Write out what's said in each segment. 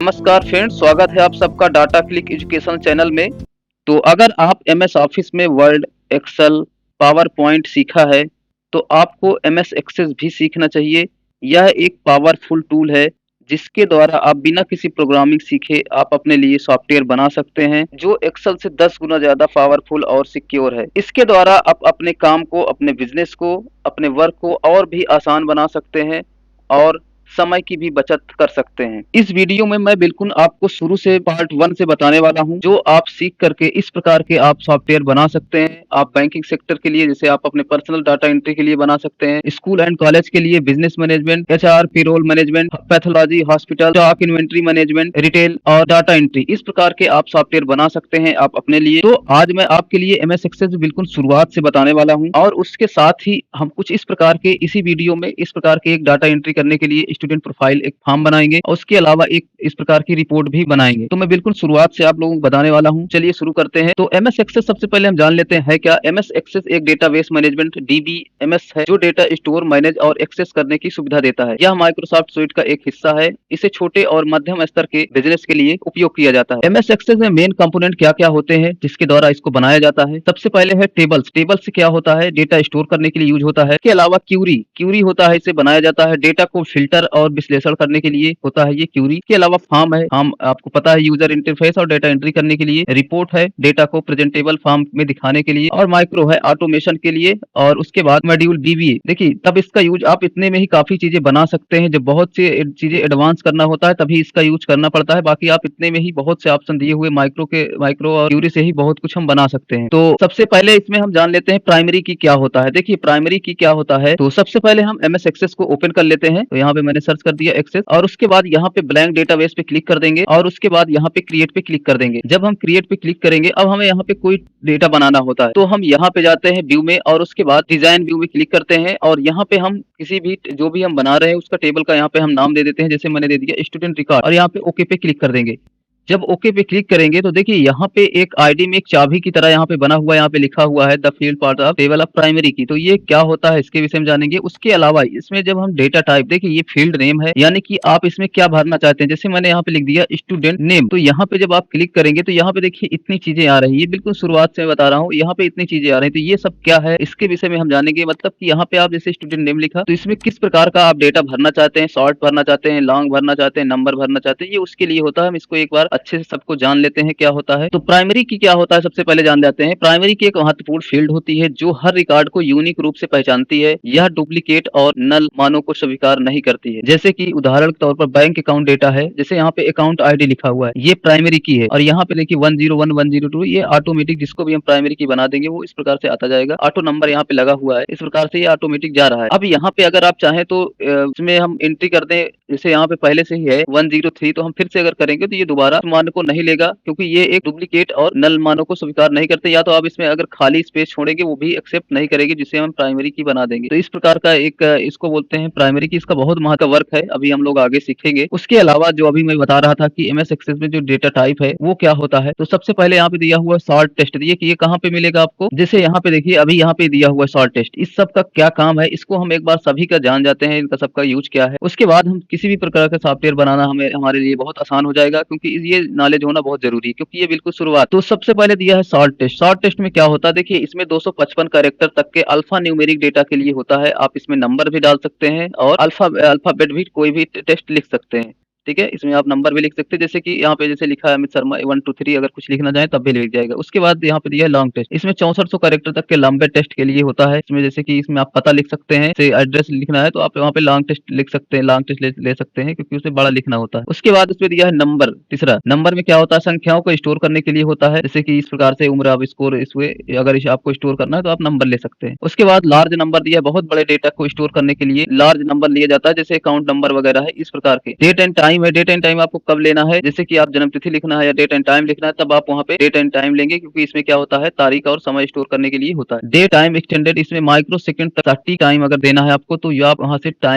नमस्कार फ्रेंड्स, स्वागत है आप सबका डाटा क्लिक एजुकेशन चैनल में। तो अगर आप एमएस ऑफिस में वर्ड, एक्सेल, पावर पॉइंट सीखा है, तो आपको एमएस एक्सेस भी सीखना चाहिए। यह एक पावरफुल टूल है, जिसके द्वारा आप बिना किसी प्रोग्रामिंग सीखे आप अपने लिए सॉफ्टवेयर बना सकते हैं, जो एक्सेल से 10 गुना ज़्यादा पावरफुल और सिक्योर है। इसके द्वारा आप अपने काम को, अपने बिज़नेस को, अपने वर्क को और भी आसान बना सकते हैं और समय की भी बचत कर सकते हैं। इस वीडियो में मैं बिल्कुल आपको शुरू से पार्ट 1 से बताने वाला हूं, जो आप सीख करके इस प्रकार के आप सॉफ्टवेयर बना सकते हैं। आप बैंकिंग सेक्टर के लिए, जैसे आप अपने पर्सनल डाटा एंट्री के लिए बना सकते हैं, स्कूल एंड कॉलेज के लिए business management, HR, payroll management, pathology, hospital, stock inventory management, retail और डाटा एंट्री, इस प्रकार के आप सॉफ्टवेयर बना सकते हैं आप अपने लिए। तो आज मैं आपके लिए एमएस एक्सेस बिल्कुल शुरुआत से बताने वाला हूं, और उसके साथ ही हम कुछ इस प्रकार के इसी वीडियो में इस प्रकार के एक डाटा एंट्री करने के लिए स्टूडेंट प्रोफाइल एक फॉर्म बनाएंगे, और उसके अलावा एक इस प्रकार की रिपोर्ट भी बनाएंगे। तो मैं बिल्कुल शुरुआत से आप लोगों को बताने वाला हूं। चलिए शुरू करते हैं। तो एमएस एक्सेस सबसे पहले हम जान लेते हैं है क्या। एमएस एक्सेस एक डेटाबेस मैनेजमेंट डीबीएमएस है, जो डेटा स्टोर, मैनेज और एक्सेस करने की सुविधा देता है। यह माइक्रोसॉफ्ट सूट का एक हिस्सा है। इसे छोटे और मध्यम स्तर के बिजनेस के लिए उपयोग किया जाता है। एमएस एक्सेस में मेन कंपोनेंट क्या क्या होते हैं जिसके द्वारा इसको बनाया जाता है। सबसे पहले है टेबल्स। टेबल्स क्या होता है, डेटा स्टोर करने के लिए यूज होता है। इसके अलावा क्यूरी, क्यूरी होता है, इसे बनाया जाता है डेटा को फिल्टर और विश्लेषण करने के लिए होता है ये क्यूरी। के अलावा फॉर्म है, फॉर्म आपको पता है यूजर इंटरफेस और डेटा एंट्री करने के लिए। रिपोर्ट है, डेटा को प्रेजेंटेबल फॉर्म में दिखाने के लिए। और माइक्रो है, ऑटोमेशन के लिए। और उसके बाद मॉड्यूल बीबीए, देखिए तब इसका यूज आप इतने में ही काफी चीजें बना सकते हैं। जब बहुत सी चीजें एडवांस करना होता है तभी इसका यूज करना पड़ता है। बाकी आप इतने में ही बहुत से ऑप्शन दिए हुए माइक्रो और क्यूरी से ही बहुत कुछ हम बना सकते हैं। तो सबसे पहले इसमें हम जान लेते हैं प्राइमरी की क्या होता है। देखिए प्राइमरी की क्या होता है, तो सबसे पहले हम एमएस एक्सेस को ओपन कर लेते हैं। तो यहाँ पे मैंने सर्च कर दिया एक्सेस, और उसके बाद यहाँ पे ब्लैंक डेटाबेस पे क्लिक कर देंगे, और उसके बाद यहाँ पे क्रिएट पे क्लिक कर देंगे। जब हम क्रिएट पे क्लिक करेंगे, अब हमें यहाँ पे कोई डेटा बनाना होता है, तो हम यहाँ पे जाते हैं व्यू में, और उसके बाद डिजाइन व्यू में क्लिक करते हैं, और यहाँ पे हम किसी भी जो भी हम बना रहे हैं उसका टेबल का यहाँ पे हम नाम दे देते हैं। जैसे मैंने दे दिया स्टूडेंट रिकॉर्ड, और यहाँ पे ओके पे क्लिक कर देंगे। जब ओके पे क्लिक करेंगे तो देखिए यहाँ पे एक आईडी में एक चाबी की तरह यहाँ पे बना हुआ है, यहाँ पे लिखा हुआ है the field part of table of primary की। तो ये क्या होता है इसके विषय में जानेंगे। उसके अलावा इसमें जब हम डेटा टाइप, देखिए ये फील्ड नेम है, यानी कि आप इसमें क्या भरना चाहते हैं। जैसे मैंने यहाँ पे लिख दिया स्टूडेंट नेम, तो यहाँ पे जब आप क्लिक करेंगे तो यहाँ पे देखिए इतनी चीजें आ रही है। बिल्कुल शुरुआत से मैं बता रहा हूँ, यहाँ पे इतनी चीजें आ रही है। तो ये सब क्या है इसके विषय में हम जानेंगे। मतलब कि यहाँ पे आप जैसे स्टूडेंट नेम लिखा, तो इसमें किस प्रकार का आप डेटा भरना चाहते हैं, शॉर्ट भरना चाहते हैं, लॉन्ग भरना चाहते हैं, नंबर भरना चाहते हैं, ये उसके लिए होता है। हम इसको एक बार अच्छे से सबको जान लेते हैं क्या होता है। तो प्राइमरी की क्या होता है सबसे पहले जान लेते हैं। प्राइमरी की एक महत्वपूर्ण फील्ड होती है जो हर रिकॉर्ड को यूनिक रूप से पहचानती है। यह डुप्लीकेट और नल मानों को स्वीकार नहीं करती है। जैसे कि उदाहरण के तौर पर बैंक अकाउंट डेटा है, जैसे यहाँ पे अकाउंट आईडी लिखा हुआ है, ये प्राइमरी की है। और यहाँ पे देखिए 101 102, ये ऑटोमेटिक, जिसको भी हम प्राइमरी की बना देंगे वो इस प्रकार से आता जाएगा। ऑटो नंबर यहाँ पे लगा हुआ है, इस प्रकार से ये ऑटोमेटिक जा रहा है। अब यहाँ पे अगर आप चाहें तो इसमें हम एंट्री कर दें, जैसे यहाँ पे पहले से ही है 103, तो हम फिर से अगर करेंगे तो ये दोबारा मान को नहीं लेगा, क्योंकि ये एक डुप्लीकेट और नल मानों को स्वीकार नहीं करते। या तो आप इसमें अगर खाली स्पेस छोड़ेंगे वो भी एक्सेप्ट नहीं करेगी, जिसे हम प्राइमरी की बना देंगे। तो इस प्रकार का एक इसको बोलते हैं प्राइमरी की। इसका बहुत महत्व वर्क है, अभी हम लोग आगे सीखेंगे। उसके अलावा जो अभी मैं बता रहा था कि एमएस एक्सेस में जो डेटा टाइप है वो क्या होता है, तो सबसे पहले यहाँ पे दिया हुआ शॉर्ट टेस्ट, दिए कि ये कहाँ पे मिलेगा आपको। जैसे यहाँ पे देखिए अभी यहाँ पे दिया हुआ शॉर्ट टेस्ट, इस सब का क्या काम है इसको हम एक बार सभी का जान जाते हैं, इनका सबका यूज क्या है। उसके बाद हम किसी भी प्रकार का सॉफ्टवेयर बनाना हमें हमारे लिए बहुत आसान हो जाएगा, क्योंकि ये नॉलेज होना बहुत जरूरी है, क्योंकि ये बिल्कुल शुरुआत। तो सबसे पहले दिया है शॉर्ट टेस्ट। शॉर्ट टेस्ट में क्या होता है, देखिए इसमें 255 कैरेक्टर तक के अल्फा न्यूमेरिक डेटा के लिए होता है। आप इसमें नंबर भी डाल सकते हैं और अल्फाबेट भी कोई भी टेस्ट लिख सकते हैं। ठीक है, इसमें आप नंबर भी लिख सकते हैं, जैसे कि यहाँ पे जैसे लिखा है अमित शर्मा 1 2 3, अगर कुछ लिखना चाहे तब भी लिख जाएगा। उसके बाद यहाँ पे दिया है लॉन्ग टेस्ट, इसमें 6400 कैरेक्टर तक के लंबे टेस्ट के लिए होता है। इसमें जैसे कि इसमें आप पता लिख सकते हैं, जैसे एड्रेस लिखना है तो आप वहाँ पे लॉन्ग टेस्ट लिख सकते हैं, लॉन्ग टेस्ट ले सकते हैं, क्योंकि उसे बड़ा लिखना होता है। उसके बाद इसमें दिया है नंबर। तीसरा नंबर में क्या होता है, संख्याओं को स्टोर करने के लिए होता है, जैसे कि इस प्रकार से उम्र, आप स्कोर, इसमें अगर आपको स्टोर करना है तो आप नंबर ले सकते हैं। उसके बाद लार्ज नंबर दिया है, बहुत बड़े डेटा को स्टोर करने के लिए लार्ज नंबर लिया जाता है, जैसे अकाउंट नंबर वगैरह है इस प्रकार के। डेट एंड टाइम है, डेट एंड टाइम आपको कब लेना है, जैसे कि आप जन्म तिथि लिखना है या डेट एंड टाइम लिखना है तब आप वहाँ पे डेट एंड टाइम लेंगे, क्योंकि इसमें क्या होता है तारीख और समय स्टोर करने के लिए होता है। डे टाइम एक्सटेंडेड, इसमें माइक्रो सेकंड तक 30 टाइम अगर देना है आपको तो आप वहाँ से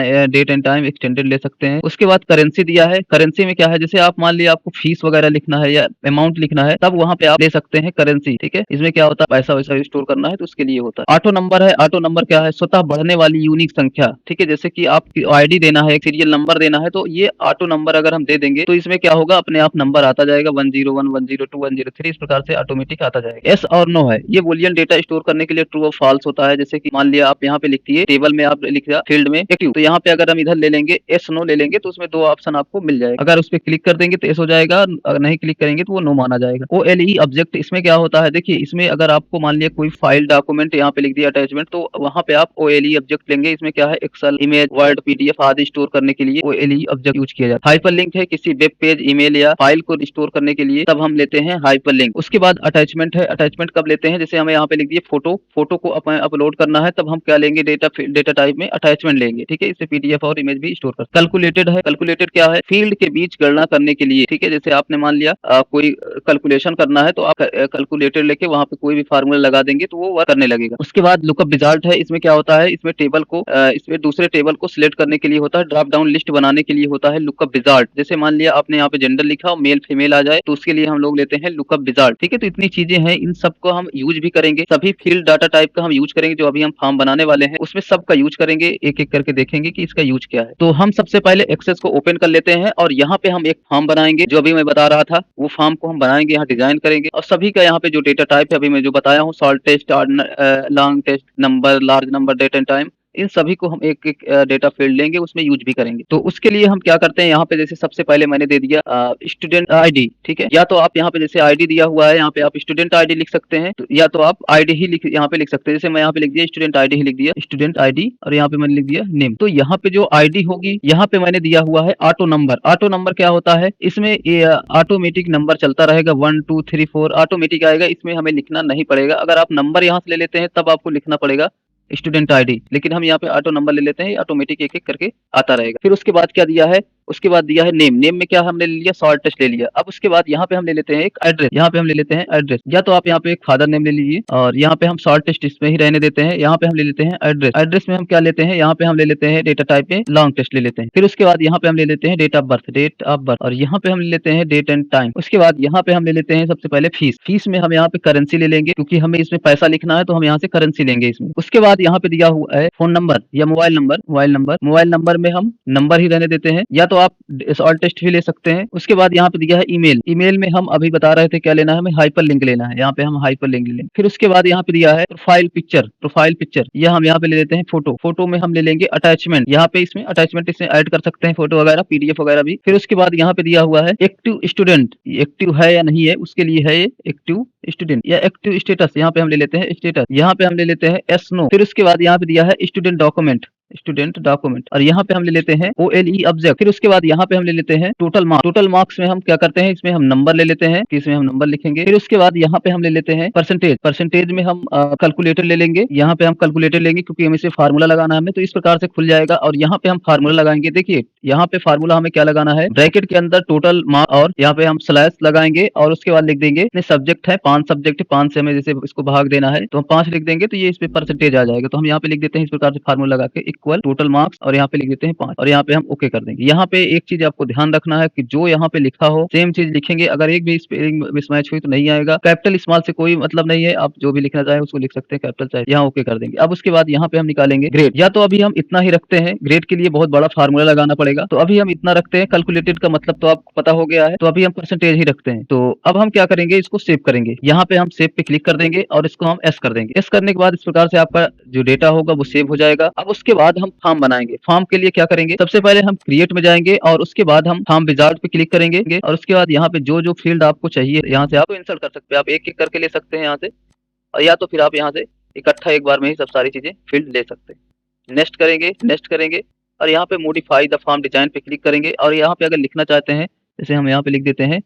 डेट एंड टाइम एक्सटेंडेड ले सकते हैं। उसके बाद करेंसी दिया है। करेंसी में क्या है, जैसे आप मान लिया आपको फीस वगैरह लिखना है या अमाउंट लिखना है तब वहाँ पे आप ले सकते हैं करेंसी। ठीक है, इसमें क्या होता है पैसा वैसा स्टोर करना है तो उसके लिए होता है। ऑटो नंबर है, ऑटो नंबर क्या है, स्वतः बढ़ने वाली यूनिक संख्या। ठीक है, जैसे कि आप आईडी देना है, सीरियल नंबर देना है, तो ये ऑटो नंबर अगर हम दे देंगे तो इसमें क्या होगा, अपने आप नंबर आता जाएगा 101, 102, 103, इस प्रकार से ऑटोमेटिक आता जाएगा। यस और नो है, ये बूलियन डेटा स्टोर करने के लिए ट्रू और फॉल्स होता है। जैसे कि मान लिया आप यहाँ पे लिख दिए, टेबल में आप लिख दिया फील्ड में एक्टिव, तो यहाँ पे अगर हम इधर ले लेंगे यस नो ले लेंगे तो उसमें दो ऑप्शन आपको मिल जाएगा। अगर उस पर क्लिक कर देंगे तो यस हो जाएगा, अगर नहीं क्लिक करेंगे तो वो नो माना जाएगा। OLE ऑब्जेक्ट, इसमें क्या होता है, देखिए इसमें अगर आपको मान लिया कोई फाइल डॉक्यूमेंट यहाँ पे लिख दिया अटैचमेंट, तो वहाँ पे आप OLE ऑब्जेक्ट लेंगे। इसमें क्या है, एक्सेल, इमेज, वर्ड, PDF आदि स्टोर करने के लिए OLE ऑब्जेक्ट यूज किया जाता है। हाइपरलिंक है किसी वेब पेज, ईमेल या फाइल को स्टोर करने के लिए, तब हम लेते हैं हाइपरलिंक। उसके बाद अटैचमेंट है, अटैचमेंट कब लेते हैं, जैसे हमें यहाँ पे लिख दिए फोटो, फोटो को अपलोड करना है, तब हम क्या लेंगे, डेटा टाइप में अटैचमेंट लेंगे। ठीक है, इससे PDF और इमेज भी स्टोर कर। कैलकुलेटेड है, कैलकुलेटेड क्या है, फील्ड के बीच गणना करने के लिए। ठीक है, जैसे आपने मान लिया कोई कैलकुलेशन करना है तो आप कैलकुलेटर लेके वहां पे कोई भी फार्मूला लगा देंगे तो वो वर्क करने लगेगा। उसके बाद लुकअप रिजल्ट है, इसमें क्या होता है, इसमें टेबल को इसमें दूसरे टेबल को सिलेक्ट करने के लिए होता है, ड्रॉप डाउन लिस्ट बनाने के लिए होता है लुकअप रिजल्ट। जैसे मान लिया आपने यहाँ पे जेंडर लिखा और मेल फीमेल आ जाए तो उसके लिए हम लोग लेते हैं लुकअप रिजल्ट। ठीक है, तो इतनी चीजें हैं, इन सबको हम यूज भी करेंगे। सभी फील्ड डाटा टाइप का हम यूज करेंगे, जो अभी हम फॉर्म बनाने वाले हैं उसमें सबका यूज करेंगे, एक एक करके देखेंगे कि इसका यूज क्या है। तो हम सबसे पहले एक्सेस को ओपन कर लेते हैं और यहाँ पे हम एक फॉर्म बनाएंगे, जो अभी मैं बता रहा था वो फॉर्म को हम बनाएंगे, यहाँ डिजाइन करेंगे और सभी का यहाँ पे जो डेटा टाइप है अभी मैं जो बताया हूँ, short text, long text, number, large number, date and time, इन सभी को हम एक एक डेटा फील्ड लेंगे, उसमें यूज भी करेंगे। तो उसके लिए हम क्या करते हैं, यहाँ पे जैसे सबसे पहले मैंने दे दिया स्टूडेंट आईडी। ठीक है, या तो आप यहाँ पे जैसे आईडी दिया हुआ है, यहाँ पे आप स्टूडेंट आईडी लिख सकते हैं, तो या तो आप आईडी ही लिख यहाँ पे लिख सकते हैं। जैसे मैं यहाँ पे लिख दिया स्टूडेंट आईडी ही लिख दिया, स्टूडेंट आईडी, और यहाँ पे मैंने लिख दिया नेम। तो यहाँ पे जो आईडी होगी, यहाँ पे मैंने दिया हुआ है ऑटो नंबर। ऑटो नंबर क्या होता है, इसमें ऑटोमेटिक नंबर चलता रहेगा, 1 2 3 4 ऑटोमेटिक आएगा, इसमें हमें लिखना नहीं पड़ेगा। अगर आप नंबर यहाँ से ले लेते हैं तब आपको लिखना पड़ेगा स्टूडेंट आईडी, लेकिन हम यहाँ पे ऑटो नंबर ले लेते हैं, ऑटोमेटिक एक एक करके आता रहेगा। फिर उसके बाद क्या दिया है, उसके बाद दिया है नेम। नेम में क्या हमने ले लिया, शॉर्ट टेस्ट ले लिया। अब उसके बाद यहाँ पे हम ले लेते हैं एक एड्रेस, यहाँ पे हम ले लेते हैं एड्रेस, या तो आप यहाँ पे एक फादर नेम ले लीजिए और यहाँ पे हम शॉर्ट टेस्ट इसमें ही रहने देते हैं। यहाँ पे हम ले लेते हैं एड्रेस। एड्रेस में हम क्या लेते हैं, यहाँ पे हम ले लेते हैं डेटा टाइप में लॉन्ग टेस्ट ले लेते हैं। फिर उसके बाद यहाँ पे हम ले लेते हैं date of birth, date of birth, और यहाँ पे हम ले लेते हैं डेट एंड टाइम। उसके बाद यहाँ पे हम ले लेते हैं सबसे पहले फीस। फीस में हम यहाँ पे करेंसी ले लेंगे, क्योंकि हमें इसमें पैसा लिखना है तो हम यहाँ से करेंसी लेंगे इसमें। उसके बाद यहाँ पे दिया हुआ है फोन नंबर या मोबाइल नंबर। मोबाइल नंबर में हम नंबर ही रहने देते हैं, या तो आप शॉर्ट टेस्ट भी ले सकते हैं। उसके बाद यहाँ पे दिया है ईमेल। ईमेल में हम अभी बता रहे थे क्या लेना है, हमें हाइपर लिंक लेना है, यहाँ पे हम हाइपर लिंक ले लेंगे। फिर उसके बाद यहाँ पे दिया है प्रोफाइल पिक्चर। प्रोफाइल पिक्चर यह हम यहाँ पे ले लेते हैं फोटो। फोटो में हम ले लेंगे अटैचमेंट, यहाँ पे इसमें अटैचमेंट इसमें ऐड कर सकते हैं, फोटो वगैरह, PDF वगैरह भी। फिर उसके बाद यहाँ पे दिया हुआ है एक्टिव स्टूडेंट, एक्टिव है या नहीं है उसके लिए है ये एक्टिव स्टूडेंट, या एक्टिव स्टेटस, यहाँ पे हम ले लेते हैं स्टेटस, यहाँ पे हम ले लेते हैं एस नो। फिर उसके बाद यहाँ पे दिया है स्टूडेंट डॉक्यूमेंट, स्टूडेंट डॉक्यूमेंट, और यहाँ पे हम ले लेते हैं OLE ऑब्जेक्ट। फिर उसके बाद यहाँ पे हम ले लेते हैं टोटल मार्क्स। टोटल मार्क्स में हम क्या करते हैं, इसमें हम नंबर ले लेते हैं कि इसमें हम नंबर लिखेंगे। फिर उसके बाद यहाँ पे हम ले लेते हैं परसेंटेज। परसेंटेज में हम कैलकुलेटर ले लेंगे, यहाँ पे हम कैलकुलेटर लेंगे क्योंकि हमें इसे फार्मूला लगाना है हमें, तो इस प्रकार से खुल जाएगा। और यहाँ पे हम फार्मूला लगाएंगे, देखिए यहाँ पे फार्मूला हमें क्या लगाना है, ब्रैकेट के अंदर टोटल मार्क्स, और यहाँ पे हम स्लैश लगाएंगे और उसके बाद लिख देंगे इतने सब्जेक्ट है, 5 सब्जेक्ट है, 5 से हमें जैसे इसको भाग देना है तो हम 5 लिख देंगे, तो ये इस पे परसेंटेज आ जाएगा। तो हम यहाँ पे लिख देते हैं इस प्रकार से फार्मूला लगा के इक्वल टोटल मार्क्स, और यहाँ पे लिख देते हैं 5, और यहाँ पे हम ओके कर देंगे। यहाँ पे एक चीज आपको ध्यान रखना है कि जो यहाँ पे लिखा हो सेम चीज लिखेंगे, अगर एक भी स्पेलिंग मिसमैच हुई तो नहीं आएगा। कैपिटल स्मॉल से कोई मतलब नहीं है, आप जो भी लिखना चाहे उसको लिख सकते हैं, कैपिटल चाहे, यहाँ ओके कर देंगे। अब उसके बाद यहाँ पे हम निकालेंगे ग्रेड, या तो अभी हम इतना ही रखते हैं, ग्रेड के लिए बहुत बड़ा फार्मूला लगाना पड़ेगा, तो अभी हम इतना रखते हैं। कैलकुलेटेड का मतलब तो आपको पता हो गया है, तो अभी हम परसेंटेज ही रखते हैं। तो अब हम क्या करेंगे, इसको सेव करेंगे। यहाँ पे हम सेव पे क्लिक कर देंगे और इसको हम एस कर देंगे। एस करने के बाद इस प्रकार से आपका जो डेटा होगा वो सेव हो जाएगा। अब उसके बाद हम फॉर्म बनाएंगे। फॉर्म के लिए क्या करेंगे, सबसे पहले हम क्रिएट में जाएंगे और उसके बाद हम फॉर्म विजार्ड पे क्लिक करेंगे, और उसके बाद यहाँ पे जो जो फील्ड आपको चाहिए यहाँ से आप इंसर्ट कर सकते हैं। आप एक एक करके ले सकते हैं यहाँ से, और या तो फिर आप यहाँ से इकट्ठा एक बार में ही सब सारी चीजें फील्ड ले सकते हैं। नेक्स्ट करेंगे, नेक्स्ट करेंगे, और यहाँ पे मॉडिफाई द फॉर्म डिजाइन पे क्लिक करेंगे, और यहाँ पे अगर लिखना चाहते हैं, जैसे हम यहाँ पे लिख देते हैं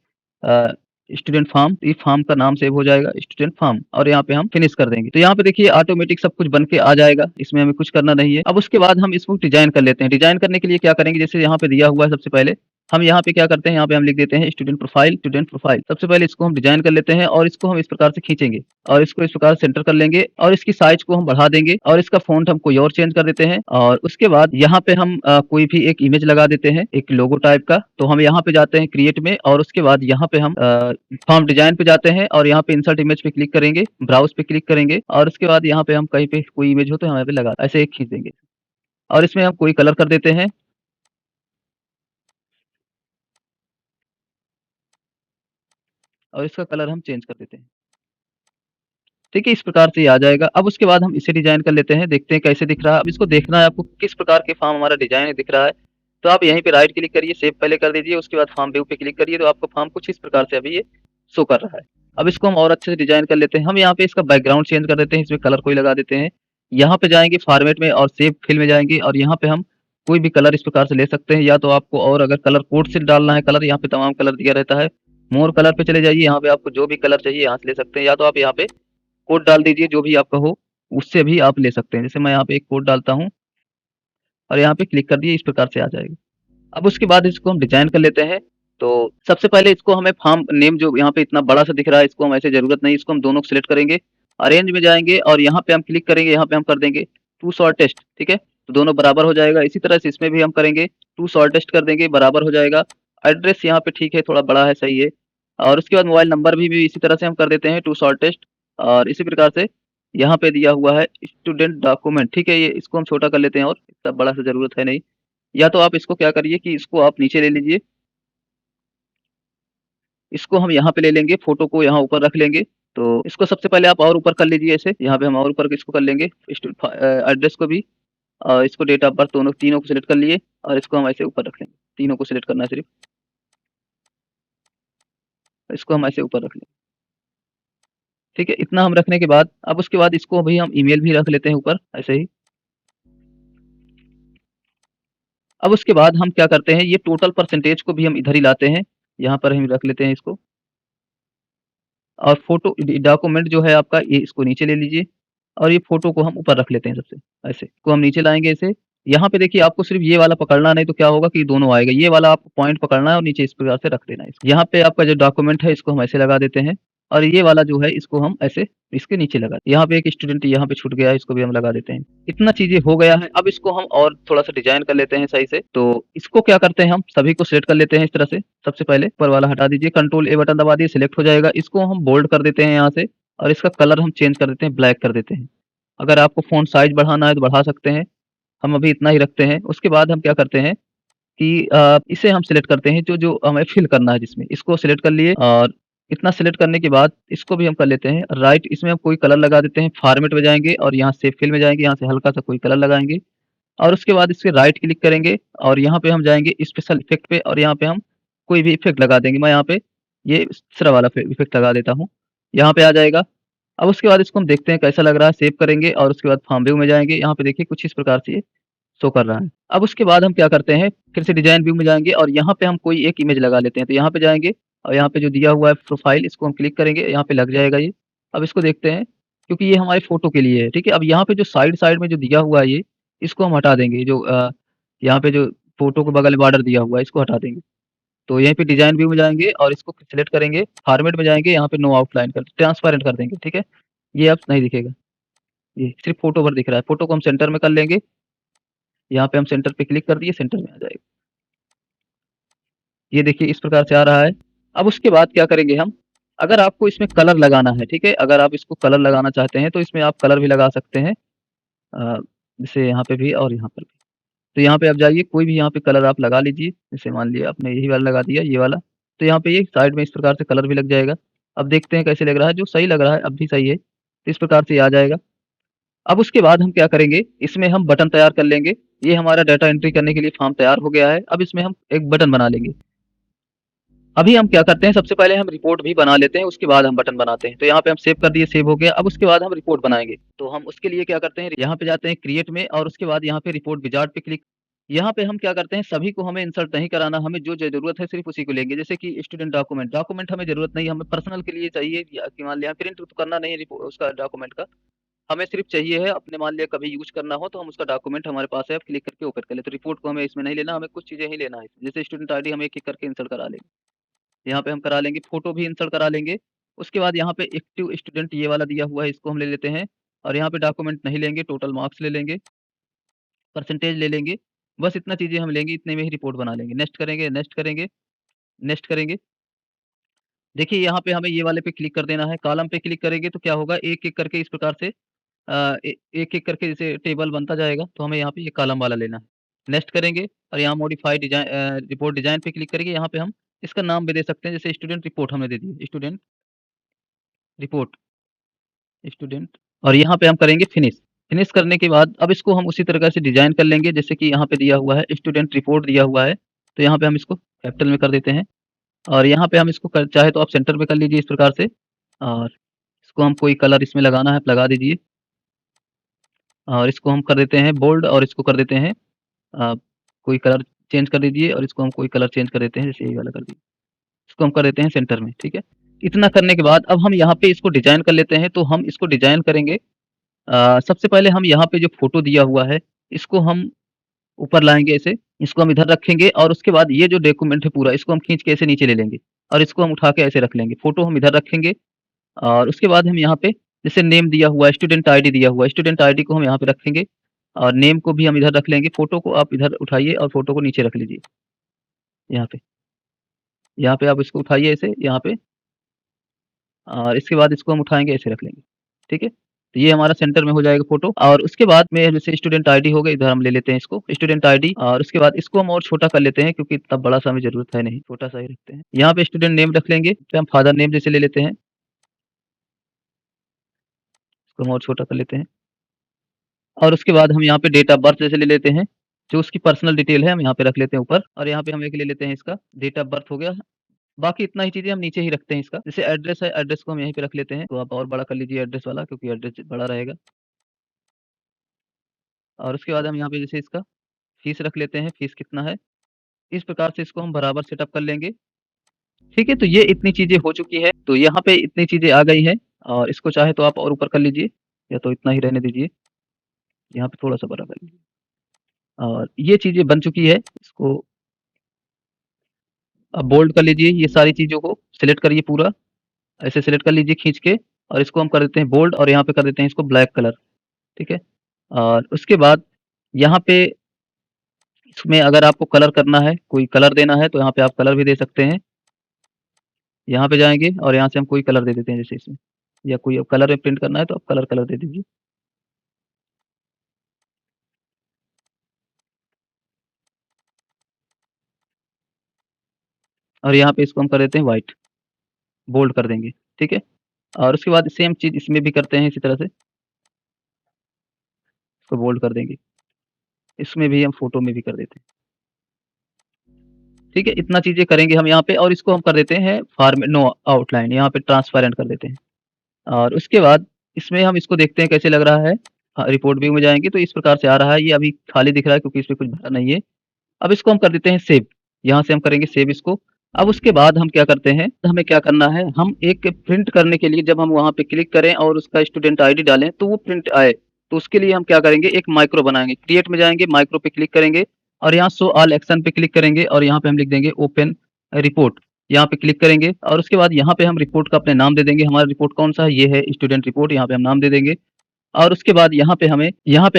स्टूडेंट फार्म, तो ये फार्म का नाम सेव हो जाएगा स्टूडेंट फार्म, और यहाँ पे हम फिनिश कर देंगे। तो यहाँ पे देखिए ऑटोमेटिक सब कुछ बन के आ जाएगा, इसमें हमें कुछ करना नहीं है। अब उसके बाद हम इसको डिजाइन कर लेते हैं। डिजाइन करने के लिए क्या करेंगे, जैसे यहाँ पे दिया हुआ है, सबसे पहले हम यहाँ पे क्या करते हैं, यहाँ पे हम लिख देते हैं स्टूडेंट प्रोफाइल। स्टूडेंट प्रोफाइल सबसे पहले इसको हम डिजाइन कर लेते हैं, और इसको हम इस प्रकार से खींचेंगे और इसको इस प्रकार सेंटर कर लेंगे, और इसकी साइज को हम बढ़ा देंगे, और इसका फॉन्ट हम कोई और चेंज कर देते हैं। और उसके बाद यहाँ पे हम कोई भी एक इमेज लगा देते हैं, एक लोगो टाइप का। तो हम यहाँ पे जाते हैं क्रिएट में, और उसके बाद यहाँ पे हम फॉर्म डिजाइन पे जाते हैं, और यहाँ पे इंसर्ट इमेज पे क्लिक करेंगे, ब्राउज पे क्लिक करेंगे, और उसके बाद यहाँ पे हम कहीं पे कोई इमेज हो तो यहाँ पे लगा ऐसे एक खींच देंगे, और इसमें हम कोई कलर कर देते हैं। और इसका कलर हम चेंज कर देते हैं। ठीक है, इस प्रकार से ये आ जाएगा। अब उसके बाद हम इसे डिज़ाइन कर लेते हैं, देखते हैं कैसे दिख रहा है। अब इसको देखना है आपको किस प्रकार के फॉर्म हमारा डिज़ाइन दिख रहा है। तो आप यहीं पे राइट क्लिक करिए, सेव पहले कर दीजिए, उसके बाद फॉर्म व्यू पे क्लिक करिए, तो आपको फॉर्म कुछ इस प्रकार से अभी ये शो कर रहा है। अब इसको हम और अच्छे से डिज़ाइन कर लेते हैं। हम यहाँ पे इसका बैकग्राउंड चेंज कर देते हैं, इसमें कलर कोई लगा देते हैं। यहाँ पे जाएँगे फॉर्मेट में और सेव फिल में जाएँगे और यहाँ पे हम कोई भी कलर इस प्रकार से ले सकते हैं, या तो आपको और अगर कलर कोड से डालना है कलर, यहाँ पे तमाम कलर दिया रहता है। मोर कलर पे चले जाइए, यहाँ पे आपको जो भी कलर चाहिए यहाँ से ले सकते हैं, या तो आप यहाँ पे कोड डाल दीजिए जो भी आपका हो, उससे भी आप ले सकते हैं। जैसे मैं यहाँ पे एक कोड डालता हूँ और यहाँ पे क्लिक कर दिए, इस प्रकार से आ जाएगा। अब उसके बाद इसको हम डिज़ाइन कर लेते हैं। तो सबसे पहले इसको हमें फॉर्म नेम जो यहाँ पे इतना बड़ा सा दिख रहा है, इसको हम ऐसे ज़रूरत नहीं, इसको हम दोनों को सिलेक्ट करेंगे, अरेंज में जाएँगे और यहाँ पे हम क्लिक करेंगे, यहाँ पे हम कर देंगे टू शॉर्टेस्ट, ठीक है? तो दोनों बराबर हो जाएगा। इसी तरह से इसमें भी हम करेंगे, टू शॉर्टेस्ट कर देंगे, बराबर हो जाएगा। एड्रेस यहाँ पे ठीक है, थोड़ा बड़ा है, सही है। और उसके बाद मोबाइल नंबर भी इसी तरह से हम कर देते हैं, टू शॉर्टेस्ट। और इसी प्रकार से यहाँ पे दिया हुआ है स्टूडेंट डॉक्यूमेंट, ठीक है? ये इसको हम छोटा कर लेते हैं और इतना बड़ा सा ज़रूरत है नहीं। या तो आप इसको क्या करिए कि इसको आप नीचे ले लीजिए, इसको हम यहाँ पे ले लेंगे, फ़ोटो को यहाँ ऊपर रख लेंगे। तो इसको सबसे पहले आप और ऊपर कर लीजिए ऐसे, यहाँ पे हम और ऊपर इसको कर लेंगे, एड्रेस को भी इसको डेट ऑफ बर्थ दोनों तीनों को सिलेक्ट कर लिए और इसको हम ऐसे ऊपर रख लेंगे। तीनों को सिलेक्ट करना है सिर्फ़, इसको हम ऐसे ऊपर रख लेंगे। ठीक है, इतना हम रखने के बाद अब उसके बाद इसको भी हम ईमेल भी रख लेते हैं ऊपर ऐसे ही। अब उसके बाद हम क्या करते हैं, ये टोटल परसेंटेज को भी हम इधर ही लाते हैं, यहाँ पर हम रख लेते हैं इसको। और फ़ोटो डॉक्यूमेंट जो है आपका, ये इसको नीचे ले लीजिए और ये फ़ोटो को हम ऊपर रख लेते हैं सबसे, ऐसे। को हम नीचे लाएँगे ऐसे। यहाँ पे देखिए आपको सिर्फ़ ये वाला पकड़ना, नहीं तो क्या होगा कि दोनों आएगा। ये वाला आपको पॉइंट पकड़ना है और नीचे इस प्रकार से रख देना है इसको। यहाँ पे आपका जो डॉक्यूमेंट है इसको हम ऐसे लगा देते हैं और ये वाला जो है इसको हम ऐसे इसके नीचे लगा, यहाँ पे एक स्टूडेंट यहाँ पे छूट गया है, इसको भी हम लगा देते हैं। इतना चीज़ें हो गया है, अब इसको हम और थोड़ा-सा डिज़ाइन कर लेते हैं सही से। तो इसको क्या करते हैं, हम सभी को सेलेक्ट कर लेते हैं इस तरह से। सबसे पहले ऊपर वाला हटा दीजिए, कंट्रोल ए बटन दबा दिए, सिलेक्ट हो जाएगा। इसको हम बोल्ड कर देते हैं यहाँ से और इसका कलर हम चेंज कर देते हैं, ब्लैक कर देते हैं। अगर आपको फ़ॉन्ट साइज़ बढ़ाना है तो बढ़ा सकते हैं, हम अभी इतना ही रखते हैं। उसके बाद हम क्या करते हैं कि इसे हम सिलेक्ट करते हैं, जो हमें फ़िल करना है जिसमें, इसको सिलेक्ट कर लिए और इतना सिलेक्ट करने के बाद इसको भी हम कर लेते हैं राइट, इसमें हम कोई कलर लगा देते हैं, फॉर्मेट में जाएँगे और यहाँ से फिल में जाएँगे, यहाँ से हल्का-सा कोई कलर लगाएँगे और उसके बाद इसके राइट क्लिक करेंगे और यहाँ पे हम जाएँगे स्पेशल इफ़ेक्ट पे और यहाँ पे हम कोई भी इफ़ेक्ट लगा देंगे। मैं यहाँ पे ये दूसरा वाला इफ़ेक्ट लगा देता हूँ, यहाँ पे आ जाएगा। अब उसके बाद इसको हम देखते हैं कैसा लग रहा है, सेव करेंगे और उसके बाद फार्म व्यू में जाएँगे, यहाँ पे देखिए कुछ इस प्रकार से ये शो कर रहा है। अब उसके बाद हम क्या करते हैं, फिर से डिज़ाइन व्यू में जाएँगे और यहाँ पे हम कोई एक इमेज लगा लेते हैं। तो यहाँ पे जाएँगे और यहाँ पे जो दिया हुआ है प्रोफ़ाइल, इसको हम क्लिक करेंगे, यहाँ पे लग जाएगा ये। अब इसको देखते हैं क्योंकि ये हमारी फ़ोटो के लिए है, ठीक है? अब यहाँ पे जो साइड-साइड में जो दिया हुआ है ये, इसको हम हटा देंगे। जो यहाँ पे जो फ़ोटो के बगल में बॉर्डर दिया हुआ है, इसको हटा देंगे। तो यहीं पे डिज़ाइन व्यू में जाएँगे और इसको सिलेक्ट करेंगे, फॉर्मेट में जाएँगे, यहाँ पे नो आउटलाइन कर ट्रांसपेरेंट कर देंगे, ठीक है? ये अब नहीं दिखेगा, ये सिर्फ़ फ़ोटो भर दिख रहा है। फ़ोटो को हम सेंटर में कर लेंगे, यहाँ पे हम सेंटर पे क्लिक कर दिए, सेंटर में आ जाएगा। ये देखिए इस प्रकार से आ रहा है। अब उसके बाद क्या करेंगे हम, अगर आपको इसमें कलर लगाना है, ठीक है? अगर आप इसको कलर लगाना चाहते हैं, तो इसमें आप कलर भी लगा सकते हैं। अ, जैसे यहाँ पे भी और यहाँ पर भी। तो यहाँ पे आप जाइए, कोई भी यहाँ पे कलर आप लगा लीजिए। जैसे मान लिया आपने यही वाला लगा दिया, ये वाला। तो यहाँ पे ये साइड में इस प्रकार से कलर भी लग जाएगा। अब देखते हैं कैसे लग रहा है, जो सही लग रहा है, अब भी सही है। तो इस प्रकार से ये आ जाएगा। अब उसके बाद हम क्या करेंगे, इसमें हम बटन तैयार कर लेंगे। ये हमारा डाटा एंट्री करने के लिए फॉर्म तैयार हो गया है। अब इसमें हम एक बटन बना लेंगे। अभी हम क्या करते हैं, सबसे पहले हम रिपोर्ट भी बना लेते हैं, उसके बाद हम बटन बनाते हैं। तो यहाँ पे हम सेव कर दिए, सेव हो गया। अब उसके बाद हम रिपोर्ट बनाएँगे। तो हम उसके लिए क्या करते हैं, यहाँ पे जाते हैं क्रिएट में और उसके बाद यहाँ पे रिपोर्ट विज़ार्ड पे क्लिक। यहाँ पे हम क्या करते हैं, सभी को हमें इंसर्ट नहीं कराना, हमें जो ज़रूरत है सिर्फ़ उसी को लेंगे। जैसे कि स्टूडेंट डॉक्यूमेंट, डॉक्यूमेंट हमें ज़रूरत नहीं, हमें पर्सनल के लिए चाहिए, या कि मान लिया प्रिंट तो करना नहीं है उसका डॉक्यूमेंट का। हमें सिर्फ़ चाहिए है अपने, मान लिया कभी यूज़ करना हो तो हम उसका डॉक्यूमेंट हमारे पास है, आप क्लिक करके ओपन कर लें। तो रिपोर्ट को हमें इसमें नहीं लेना, हमें कुछ चीज़ें ही लेना है। जैसे स्टूडेंट आईडी हम एक-एक करके इंसर्ट करा लेंगे। यहाँ पे हम करा लेंगे, फ़ोटो भी इंसर्ट करा लेंगे। उसके बाद यहाँ पे एक्टिव स्टूडेंट ये वाला दिया हुआ है, इसको हम ले लेते हैं और यहाँ पे डॉक्यूमेंट नहीं लेंगे, टोटल मार्क्स ले लेंगे, परसेंटेज ले लेंगे। बस इतना चीज़ें हम लेंगे, इतने में ही रिपोर्ट बना लेंगे। नेक्स्ट करेंगे, नेक्स्ट करेंगे, नेक्स्ट करेंगे। देखिए यहाँ पे हमें ये वाले पे क्लिक कर देना है, कॉलम पे क्लिक करेंगे तो क्या होगा, एक-एक करके इस प्रकार से एक-एक करके जैसे टेबल बनता जाएगा, तो हमें यहाँ पे ये कॉलम वाला लेना है। नेक्स्ट करेंगे और यहाँ मॉडिफाई रिपोर्ट डिज़ाइन पे क्लिक करेंगे, यहाँ पे हम इसका नाम भी दे सकते हैं, जैसे स्टूडेंट रिपोर्ट हमने दे दी, स्टूडेंट रिपोर्ट, स्टूडेंट, और यहाँ पे हम करेंगे फिनिश। फिनिश करने के बाद अब इसको हम उसी तरह से डिज़ाइन कर लेंगे, जैसे कि यहाँ पे दिया हुआ है स्टूडेंट रिपोर्ट दिया हुआ है, तो यहाँ पे हम इसको कैपिटल में कर देते हैं और यहाँ पे हम इसको चाहे तो आप सेंटर में कर लीजिए इस प्रकार से, और इसको हम कोई कलर इसमें लगाना है लगा दीजिए, और इसको हम कर देते हैं बोल्ड, और इसको कर देते हैं कोई कलर चेंज कर दीजिए, और इसको हम कोई कलर चेंज कर देते हैं, जैसे ये वाला कर दीजिए, इसको हम कर देते हैं सेंटर में। ठीक है, इतना करने के बाद अब हम यहाँ पे इसको डिजाइन कर लेते हैं। तो हम इसको डिजाइन करेंगे, सबसे पहले हम यहाँ पे जो फोटो दिया हुआ है इसको हम ऊपर लाएंगे ऐसे, इसको हम इधर रखेंगे, और उसके बाद ये जो डॉक्यूमेंट है पूरा इसको हम खींच के ऐसे नीचे ले लेंगे और इसको हम उठा के ऐसे रख लेंगे। फोटो हम इधर रखेंगे और उसके बाद हम यहाँ पे जैसे नेम दिया हुआ है, स्टूडेंट आईडी दिया हुआ है, स्टूडेंट आईडी को हम यहाँ पे रखेंगे और नेम को भी हम इधर रख लेंगे। फोटो को आप इधर उठाइए और फोटो को नीचे रख लीजिए, यहाँ पे, यहाँ पे आप इसको उठाइए ऐसे यहाँ पे, और इसके बाद इसको हम उठाएंगे ऐसे रख लेंगे। ठीक है, तो ये हमारा सेंटर में हो जाएगा फोटो। और उसके बाद में जैसे स्टूडेंट आईडी हो गई, इधर हम ले लेते हैं इसको स्टूडेंट आईडी, और उसके बाद इसको हम और छोटा कर लेते हैं क्योंकि इतना बड़ा सा हमें जरूरत है नहीं, छोटा सा ही रखते हैं। यहाँ पे स्टूडेंट नेम रख लेंगे, तो हम फादर नेम जैसे ले लेते हैं, इसको हम और छोटा कर लेते हैं। और उसके बाद हम यहाँ पे डेट ऑफ बर्थ जैसे ले लेते हैं, जो उसकी पर्सनल डिटेल है हम यहाँ पे रख लेते हैं ऊपर, और यहाँ पे हम एक ले लेते हैं इसका डेट ऑफ बर्थ हो गया। बाकी इतना ही चीज़ें हम नीचे ही रखते हैं इसका। जैसे एड्रेस है, एड्रेस को हम यहीं पे रख लेते हैं, तो आप और बड़ा कर लीजिए एड्रेस वाला क्योंकि एड्रेस बड़ा रहेगा। और उसके बाद हम यहाँ पे जैसे इसका फीस रख लेते हैं, फीस कितना है, इस प्रकार से इसको हम बराबर सेटअप कर लेंगे। ठीक है, तो ये इतनी चीज़ें हो चुकी है, तो यहाँ पे इतनी चीज़ें आ गई हैं, और इसको चाहे तो आप और ऊपर कर लीजिए या तो इतना ही रहने दीजिए, यहाँ पे थोड़ा सा बड़ा कर लीजिए। और ये चीज़ें बन चुकी है, इसको अब बोल्ड कर लीजिए, ये सारी चीज़ों को सिलेक्ट करिए पूरा, ऐसे सिलेक्ट कर लीजिए खींच के, और इसको हम कर देते हैं बोल्ड, और यहाँ पे कर देते हैं इसको ब्लैक कलर। ठीक है, और उसके बाद यहाँ पे इसमें अगर आपको कलर करना है, कोई कलर देना है, तो यहाँ पे आप कलर भी दे सकते हैं। यहाँ पे जाएँगे और यहाँ से हम कोई कलर दे देते हैं जैसे इसमें, या कोई अब कलर में प्रिंट करना है तो आप कलर दे दीजिए। और यहाँ पे इसको हम कर देते हैं व्हाइट, बोल्ड कर देंगे। ठीक है, और उसके बाद सेम चीज़ इसमें भी करते हैं इसी तरह से, इसको बोल्ड कर देंगे, इसमें भी हम फोटो में भी कर देते हैं। ठीक है, इतना चीज़ें करेंगे हम यहाँ पे, और इसको हम कर देते हैं फॉर्मेट नो आउटलाइन, यहाँ पे ट्रांसपेरेंट कर देते हैं। और उसके बाद इसमें हम इसको देखते हैं कैसे लग रहा है। रिपोर्ट व्यू में जाएँगे तो इस प्रकार से आ रहा है, ये अभी खाली दिख रहा है क्योंकि इसमें कुछ भरा नहीं है। अब इसको हम कर देते हैं सेव, यहाँ से हम करेंगे सेव इसको। अब उसके बाद हम क्या करते हैं, हमें क्या करना है, हम एक प्रिंट करने के लिए जब हम वहाँ पे क्लिक करें और उसका स्टूडेंट आईडी डालें तो वो प्रिंट आए, तो उसके लिए हम क्या करेंगे, एक माइक्रो बनाएंगे। क्रिएट में जाएंगे, माइक्रो पे क्लिक करेंगे और यहाँ शो ऑल एक्शन पे क्लिक करेंगे, और यहाँ पे हम लिख देंगे ओपन रिपोर्ट, यहाँ पे क्लिक करेंगे और उसके बाद यहाँ पे हम रिपोर्ट का अपने नाम दे देंगे। हमारा रिपोर्ट कौन सा है, ये है स्टूडेंट रिपोर्ट, यहाँ पे हम नाम दे देंगे। और उसके बाद यहाँ पे हमें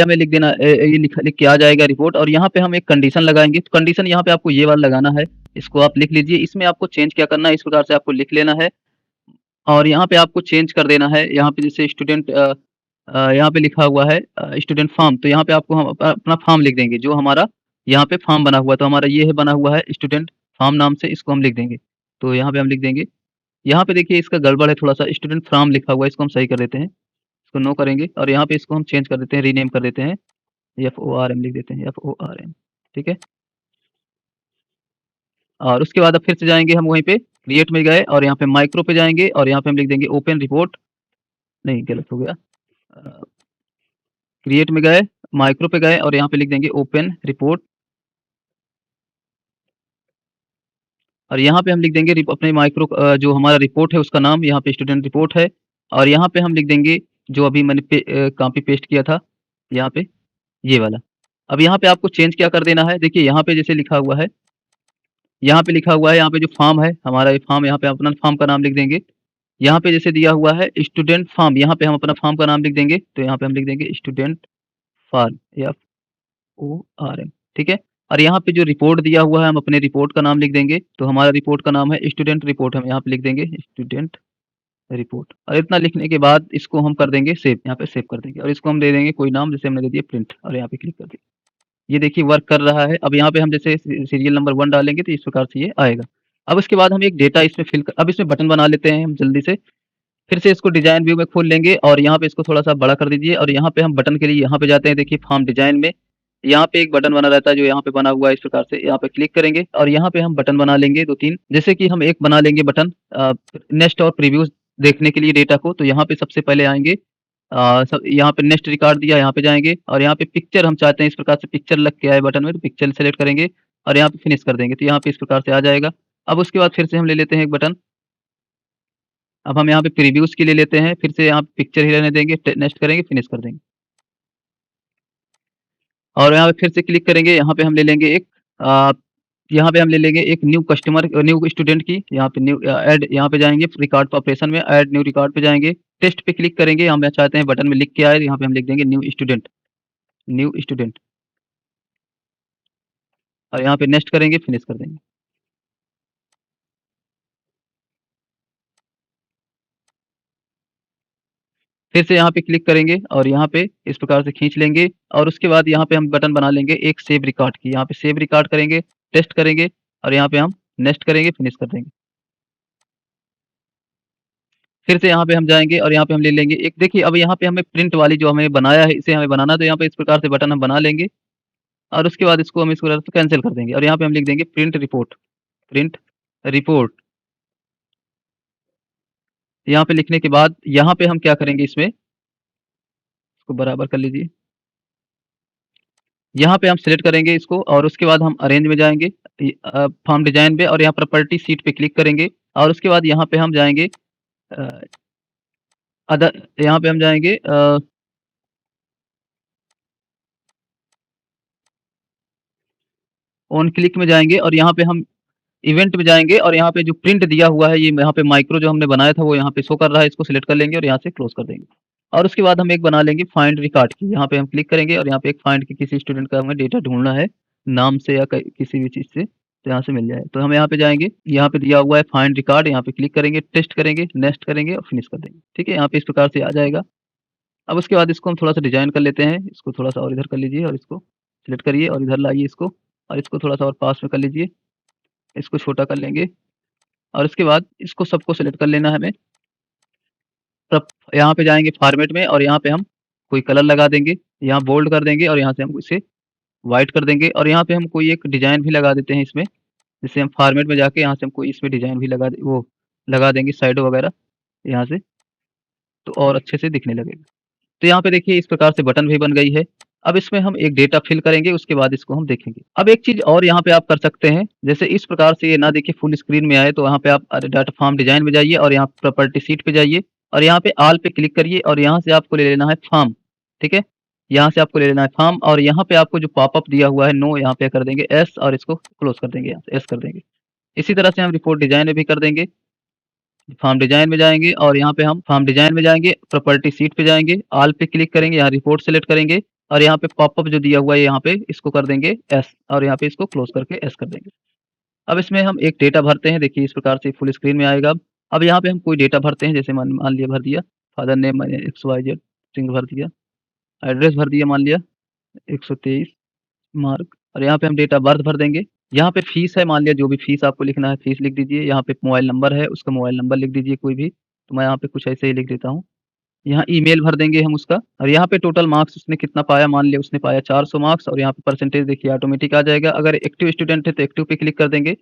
लिख देना, ये लिख के आ जाएगा रिपोर्ट, और यहाँ पे हम एक कंडीशन लगाएंगे। तो कंडीशन यहाँ पे आपको ये वाला लगाना है, इसको आप लिख लीजिए। इसमें आपको चेंज क्या करना है, इस प्रकार से आपको लिख लेना है, और यहाँ पे आपको चेंज कर देना है। यहाँ पे जैसे स्टूडेंट यहाँ पे लिखा हुआ है स्टूडेंट फॉर्म, तो यहाँ पे आपको हम अपना फॉर्म लिख देंगे, जो हमारा यहाँ पे फॉर्म बना हुआ है। तो हमारा ये है बना हुआ है स्टूडेंट फॉर्म नाम से, इसको हम लिख देंगे। तो यहाँ पे हम लिख देंगे, यहाँ पे देखिए इसका गड़बड़ है थोड़ा सा, स्टूडेंट फॉर्म लिखा हुआ है, इसको हम सही कर देते हैं, इसको नो करेंगे और यहाँ पे इसको हम चेंज कर देते हैं, रीनेम कर देते हैं, FORM लिख देते हैं, FORM। ठीक है, और उसके बाद अब फिर से जाएँगे हम वहीं पे क्रिएट में गए और यहाँ पे माइक्रो पे जाएँगे और यहाँ पे हम लिख देंगे ओपन रिपोर्ट, नहीं गलत हो गया, क्रिएट में गए, माइक्रो पे गए और यहाँ पे लिख देंगे ओपन रिपोर्ट, और यहाँ पे हम लिख देंगे अपने माइक्रो जो हमारा रिपोर्ट है उसका नाम, यहाँ पे स्टूडेंट रिपोर्ट है, और यहाँ पे हम लिख देंगे जो अभी मैंने कॉपी पेस्ट किया था यहाँ पे, ये वाला। अब यहाँ पे आपको चेंज क्या कर देना है, देखिए यहाँ पे जैसे लिखा हुआ है, यहाँ पे लिखा हुआ है, यहाँ पे जो फॉर्म है हमारा, ये फॉर्म, यहाँ पे अपना फॉर्म का नाम लिख देंगे। यहाँ पे जैसे दिया हुआ है स्टूडेंट फॉर्म, यहाँ पे हम अपना फॉर्म का नाम लिख देंगे, तो यहाँ पे हम लिख देंगे स्टूडेंट फॉर्म, FORM। ठीक है, और यहाँ पे जो रिपोर्ट दिया हुआ है हम अपने रिपोर्ट का नाम लिख देंगे, तो हमारा रिपोर्ट का नाम है स्टूडेंट रिपोर्ट, हम यहाँ पे लिख देंगे स्टूडेंट रिपोर्ट। और इतना लिखने के बाद इसको हम कर देंगे सेव, यहाँ पे सेव कर देंगे, और इसको हम दे देंगे कोई नाम, जैसे हमने दे दिया प्रिंट, और यहाँ पे क्लिक कर दिया। ये देखिए वर्क कर रहा है। अब यहाँ पे हम जैसे सीरियल नंबर 1 डालेंगे तो इस प्रकार से ये आएगा। अब उसके बाद हम एक डेटा इसमें अब इसमें बटन बना लेते हैं हम जल्दी से। फिर से इसको डिज़ाइन व्यू में खोल लेंगे और यहाँ पे इसको थोड़ा-सा बड़ा कर दीजिए और यहाँ पे हम बटन के लिए यहाँ पे जाते हैं, देखिए फॉर्म डिज़ाइन में। यहाँ पे एक बटन बना रहता है जो यहाँ पे बना हुआ है इस प्रकार से, यहाँ पे क्लिक करेंगे और यहाँ पे हम बटन बना लेंगे 2-3। जैसे कि हम एक बना लेंगे बटन नेक्स्ट और प्रीव्यूज़ देखने के लिए डेटा को, तो यहाँ पे सबसे पहले आएँगे सब यहाँ पे नेक्स्ट रिकॉर्ड दिया, यहाँ पे जाएँगे और यहाँ पे पिक्चर हम चाहते हैं इस प्रकार से पिक्चर लग के आए बटन में, तो पिक्चर सेलेक्ट करेंगे और यहाँ पे फिनिश कर देंगे, तो यहाँ पे इस प्रकार से आ जाएगा। अब उसके बाद फिर से हम ले लेते हैं एक बटन। अब हम यहाँ पे प्रीव्यूज़ के लिए लेते हैं, फिर से यहाँ पिक्चर ही रहने देंगे, नेक्स्ट करेंगे, फिनिश कर देंगे। और यहाँ पे फिर से क्लिक करेंगे, यहाँ पे हम ले लेंगे अ, यहाँ पे हम ले लेंगे एक न्यू स्टूडेंट की, यहाँ पे ऐड यहाँ पे जाएँगे रिकॉर्ड ऑपरेशन में ऐड न्यू रिकॉर्ड पे जाएँगे, टेस्ट पे क्लिक करेंगे, हम चाहते हैं बटन में लिख के आए, यहाँ पे हम लिख देंगे न्यू स्टूडेंट और यहाँ पे नेक्स्ट करेंगे, फिनिश कर देंगे। फिर से यहाँ पे क्लिक करेंगे और यहाँ पे इस प्रकार से खींच लेंगे और उसके बाद यहाँ पे हम बटन बना लेंगे एक सेव रिकॉर्ड की, यहाँ पे सेव रिकॉर्ड करेंगे, टेस्ट करेंगे और यहाँ पे हम नेक्स्ट करेंगे, फिनिश कर देंगे। फिर से यहाँ पे हम जाएँगे और यहाँ पे हम ले लेंगे एक, देखिए अब यहाँ पे हमें प्रिंट वाली जो हमें बनाया है, इसे हमें बनाना है, तो यहाँ पे इस प्रकार से बटन हम बना लेंगे और उसके बाद इसको हम इस प्रकार से कैंसल कर देंगे और यहाँ पे हम लिख देंगे प्रिंट रिपोर्ट। यहाँ पे लिखने के बाद यहाँ पे हम क्या करेंगे, इसमें इसको बराबर कर लीजिए। यहाँ पे हम सेलेक्ट करेंगे इसको और उसके बाद हम अरेंज में जाएँगे, फॉर्म डिज़ाइन पे और यहाँ प्रॉपर्टी शीट पे क्लिक करेंगे और उसके बाद यहाँ पे हम जाएँगे अ, यहाँ पे हम जाएँगे ऑन क्लिक में जाएँगे और यहाँ पे हम इवेंट में जाएँगे और यहाँ पे जो प्रिंट दिया हुआ है, ये यहाँ पे माइक्रो जो हमने बनाया था वो यहाँ पे शो कर रहा है, इसको सिलेक्ट कर लेंगे और यहाँ से क्लोज़ कर देंगे। और उसके बाद हम एक बना लेंगे फाइंड रिकॉर्ड की, यहाँ पे हम क्लिक करेंगे और यहाँ पे एक फाइंड की किसी स्टूडेंट का हमें डेटा ढूँढना है, नाम से या किसी भी चीज़ से, तो यहाँ से मिल जाए। तो हम यहाँ पे जाएँगे, यहाँ पे दिया हुआ है फाइंड रिकॉर्ड, यहाँ पे क्लिक करेंगे, टेस्ट करेंगे, नेक्स्ट करेंगे और फिनिश कर देंगे। ठीक है? यहाँ पे इस प्रकार से आ जाएगा। अब उसके बाद इसको हम थोड़ा-सा डिज़ाइन कर लेते हैं, इसको थोड़ा-सा और इधर कर लीजिए और इसको सिलेक्ट करिए और इधर लाइए इसको और इसको थोड़ा-सा और पास में कर लीजिए, इसको छोटा कर लेंगे और उसके बाद इसको सबको सेलेक्ट कर लेना है हमें। तब यहाँ पे जाएँगे फॉर्मेट में और यहाँ पे हम कोई कलर लगा देंगे, यहाँ बोल्ड कर देंगे और यहाँ से हम इसे व्हाइट कर देंगे और यहाँ पे हम कोई एक डिज़ाइन भी लगा देते हैं इसमें। जैसे हम फॉर्मेट में जाके यहाँ से हम कोई इसमें डिज़ाइन भी लगा देंगे शैडो वगैरह यहाँ से, तो और अच्छे से दिखने लगेगा। तो यहाँ पे देखिए इस प्रकार से बटन भी बन गई है। अब इसमें हम एक डेटा फिल करेंगे, उसके बाद इसको हम देखेंगे। अब एक चीज़ और यहाँ पे आप कर सकते हैं, जैसे इस प्रकार से ये ना देखिए फुल स्क्रीन में आए, तो वहाँ पे आप डाटा फॉर्म डिज़ाइन में जाइए और यहाँ प्रॉपर्टी शीट पे जाइए और यहाँ पे ऑल पे क्लिक करिए और यहाँ से आपको ले लेना है फॉर्म, ठीक है? यहाँ से आपको ले लेना है फॉर्म और यहाँ पे आपको जो पॉपअप दिया हुआ है नो, यहाँ पे कर देंगे एस और इसको क्लोज़ कर देंगे, यहाँ से एस कर देंगे। इसी तरह से हम रिपोर्ट डिज़ाइन में भी कर देंगे। फॉर्म डिज़ाइन में जाएँगे और यहाँ पे हम फॉर्म डिज़ाइन में जाएँगे, प्रॉपर्टी शीट पे जाएँगे, ऑल पे क्लिक करेंगे, यहाँ रिपोर्ट सेलेक्ट करेंगे और यहाँ पे पॉपअप जो दिया हुआ है यहाँ पे इसको कर देंगे एस और यहाँ पे इसको क्लोज़ करके एस कर देंगे। अब इसमें हम एक डेटा भरते हैं, देखिए इस प्रकार से फुल स्क्रीन में आएगा अब। अब यहाँ पे हम कोई डेटा भरते हैं, जैसे मान मान लिया भर दिया, फादर नेम मैंने XYZ स्ट्रिंग भर दिया, एड्रेस भर दिया मान लिया 123 मार्क और यहाँ पे हम डेट ऑफ बर्थ भर देंगे। यहाँ पे फीस है, मान लिया जो भी फीस आपको लिखना है फीस लिख दीजिए। यहाँ पे मोबाइल नंबर है, उसका मोबाइल नंबर लिख दीजिए कोई भी, तो मैं यहाँ पे कुछ ऐसे ही लिख देता हूँ। यहाँ ईमेल भर देंगे हम उसका और यहाँ पे टोटल मार्क्स उसने कितना पाया, मान लिया उसने पाया 400 मार्क्स और यहाँ पे परसेंटेज देखिए ऑटोमेटिक आ जाएगा। अगर एक्टिव स्टूडेंट है तो एक्टिव पे क्लिक कर देंगे।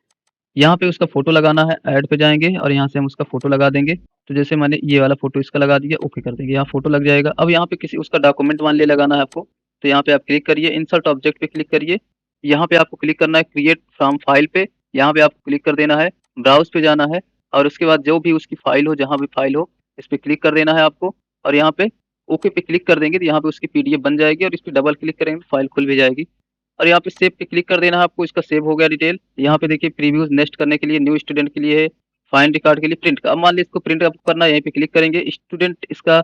यहाँ पे उसका फ़ोटो लगाना है, ऐड पे जाएँगे और यहाँ से हम उसका फ़ोटो लगा देंगे। तो जैसे मैंने ये वाला फ़ोटो इसका लगा दिया, ओके कर देंगे, यहाँ फ़ोटो लग जाएगा। अब यहाँ पे किसी उसका डॉक्यूमेंट मान लिया लगाना है आपको, तो यहाँ पे आप क्लिक करिए, इंसर्ट ऑब्जेक्ट पे क्लिक करिए। यहाँ पे आपको क्लिक करना है क्रिएट फ्रॉम फाइल पे, यहाँ पे आपको क्लिक कर देना है, ब्राउज़ पे जाना है और उसके बाद जो भी उसकी फ़ाइल हो, जहाँ भी फ़ाइल हो, इस पे क्लिक कर देना है आपको और यहाँ पे ओके पे क्लिक कर देंगे, तो यहाँ पे उसकी पीडीएफ बन जाएगी और इस पे डबल क्लिक करेंगे, फ़ाइल खुल भी जाएगी। और यहाँ पे सेव पे क्लिक कर देना है आपको, इसका सेव हो गया डिटेल। यहाँ पे देखिए प्रीव्यूज़ नेक्स्ट करने के लिए न्यू स्टूडेंट के लिए है, फाइंड रिकॉर्ड के लिए प्रिंट का। अब मान लीजिए इसको प्रिंट आपको करना है, यहीं पे क्लिक करेंगे, स्टूडेंट इसका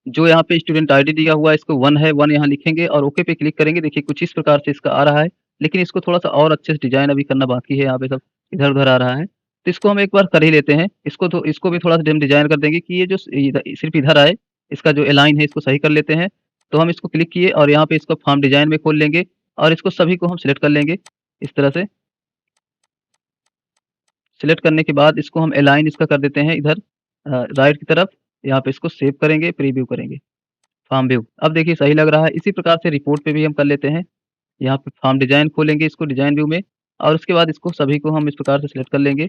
जो यहाँ पे स्टूडेंट आईडी दिया हुआ है इसको 1 है, 1 यहाँ लिखेंगे और ओके पे क्लिक करेंगे। देखिए कुछ इस प्रकार से इसका आ रहा है, लेकिन इसको थोड़ा-सा और अच्छे से डिज़ाइन अभी करना बाकी है, यहाँ पे सब इधर-उधर आ रहा है। तो इसको हम एक बार कर ही लेते हैं, इसको भी थोड़ा-सा हम डिज़ाइन कर देंगे कि ये जो सिर्फ़ इधर आए, इसका जो अलाइन है इसको सही कर लेते हैं। तो हम इसको क्लिक किए और यहाँ पे इसको फॉर्म डिज़ाइन में खोल लेंगे और इसको सभी को हम सिलेक्ट कर लेंगे, इस तरह से। सिलेक्ट करने के बाद इसको हम अलाइन इसका कर देते हैं इधर राइट की तरफ। यहाँ पे इसको सेव करेंगे, प्रीव्यू करेंगे, फार्म व्यू। अब देखिए सही लग रहा है। इसी प्रकार से रिपोर्ट पे भी हम कर लेते हैं। यहाँ पे फार्म डिज़ाइन खोलेंगे इसको डिज़ाइन व्यू में और उसके बाद इसको सभी को हम इस प्रकार से सिलेक्ट कर लेंगे।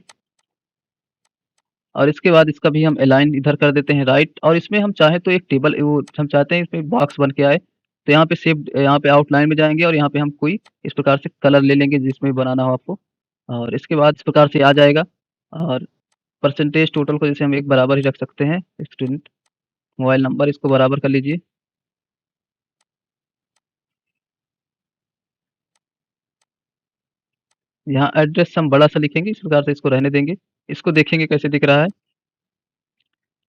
और इसके बाद इसका भी हम अलाइन इधर कर देते हैं राइट और इसमें हम चाहें तो एक टेबल वो हम चाहते हैं इसमें बॉक्स बन के आए। तो यहाँ पे शेप यहाँ पे आउटलाइन में जाएँगे और यहाँ पे हम कोई इस प्रकार से कलर ले लेंगे जिसमें बनाना हो आपको। और इसके बाद इस प्रकार से आ जाएगा और परसेंटेज टोटल को जैसे हम एक बराबर ही रख सकते हैं। स्टूडेंट मोबाइल नंबर इसको बराबर कर लीजिए। यहाँ एड्रेस हम बड़ा-सा लिखेंगे, इस प्रकार से इसको रहने देंगे। इसको देखेंगे कैसे दिख रहा है।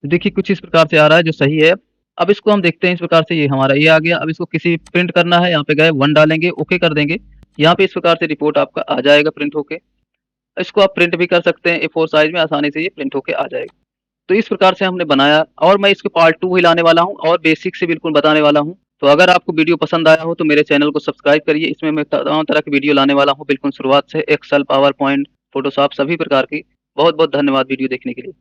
देखिए कुछ इस प्रकार से आ रहा है जो सही है। अब इसको हम देखते हैं इस प्रकार से ये हमारा ये आ गया। अब इसको किसी प्रिंट करना है, यहाँ पे गए 1 डालेंगे, ओके कर देंगे। यहाँ पे इस प्रकार से रिपोर्ट आपका आ जाएगा प्रिंट होके। इसको आप प्रिंट भी कर सकते हैं A4 साइज़ में आसानी से ये प्रिंट होके आ जाएगा। तो इस प्रकार से हमने बनाया और मैं इसके पार्ट 2 भी लाने वाला हूँ और बेसिक से बिल्कुल बताने वाला हूँ। तो अगर आपको वीडियो पसंद आया हो तो मेरे चैनल को सब्सक्राइब करिए। इसमें मैं तमाम तरह की वीडियो लाने वाला हूँ बिल्कुल शुरुआत से एक्सेल, पावर पॉइंट, फ़ोटोशॉप सभी प्रकार की। बहुत-बहुत धन्यवाद वीडियो देखने के लिए।